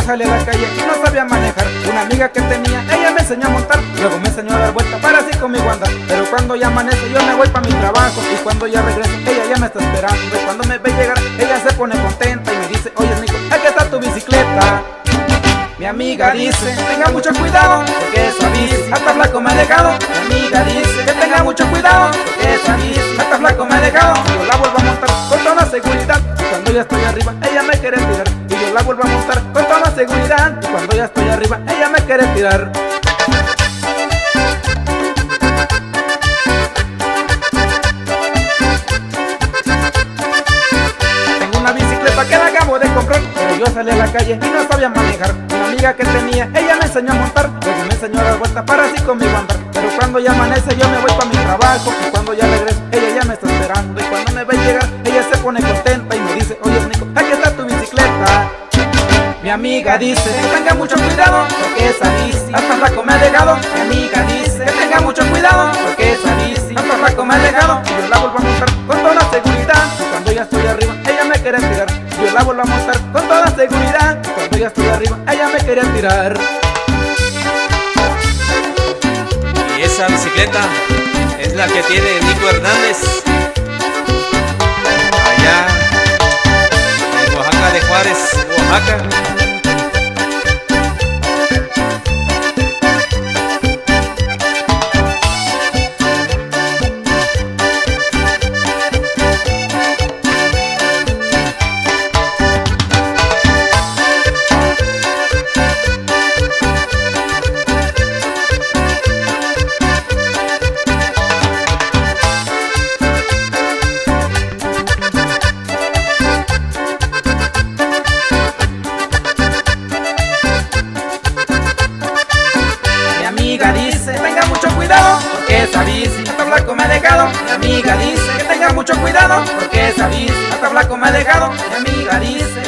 salí a la calle y no sabía manejar. Una amiga que tenía, ella me enseñó a montar, luego me enseñó a dar vuelta para así conmigo andar. Pero cuando ya amanece yo me voy pa' mi trabajo, y cuando ya regreso ella ya me está esperando. Y cuando me ve llegar ella se pone contenta y me dice: oye Nico, aquí está tu bicicleta. Mi amiga dice: tenga mucho cuidado, porque esa bici hasta flaco me ha dejado. Mi amiga dice que tenga mucho cuidado, porque esa bici hasta flaco me ha dejado. Yo la vuelvo a montar con toda seguridad, y cuando ya estoy arriba ella me quiere tirar. Y yo la vuelvo a montar con toda seguridad, y cuando ya estoy arriba ella me quiere tirar. Tengo una bicicleta que la acabo de comprar, pero yo salí a la calle y no sabía manejar. Una amiga que tenía, ella me enseñó a montar, luego me enseñó a dar vuelta para así conmigo andar. Pero cuando ya amanece yo me voy pa' mi trabajo, y cuando ya regreso ella ya me está esperando. Y cuando me ve llegar ella se pone contenta y me dice: oye Nico, aquí está tu bicicleta. Mi amiga dice que tenga mucho cuidado, porque esa bici hasta flaco me ha dejado. Mi amiga dice que tenga mucho cuidado, porque esa bici hasta flaco me ha dejado. Y yo la vuelvo a montar con toda seguridad, y cuando ya estoy arriba ella me quiere tirar. Yo la vuelvo a montar con toda seguridad, y cuando ya estoy arriba ella me quería tirar. Y esa bicicleta es la que tiene Nico Hernández allá en Oaxaca de Juárez, Oaxaca. Mi amiga dice que tenga mucho cuidado, porque esa bici hasta flaco me ha dejado. Mi amiga dice que tenga mucho cuidado, porque esa bici hasta flaco me ha dejado. Mi amiga dice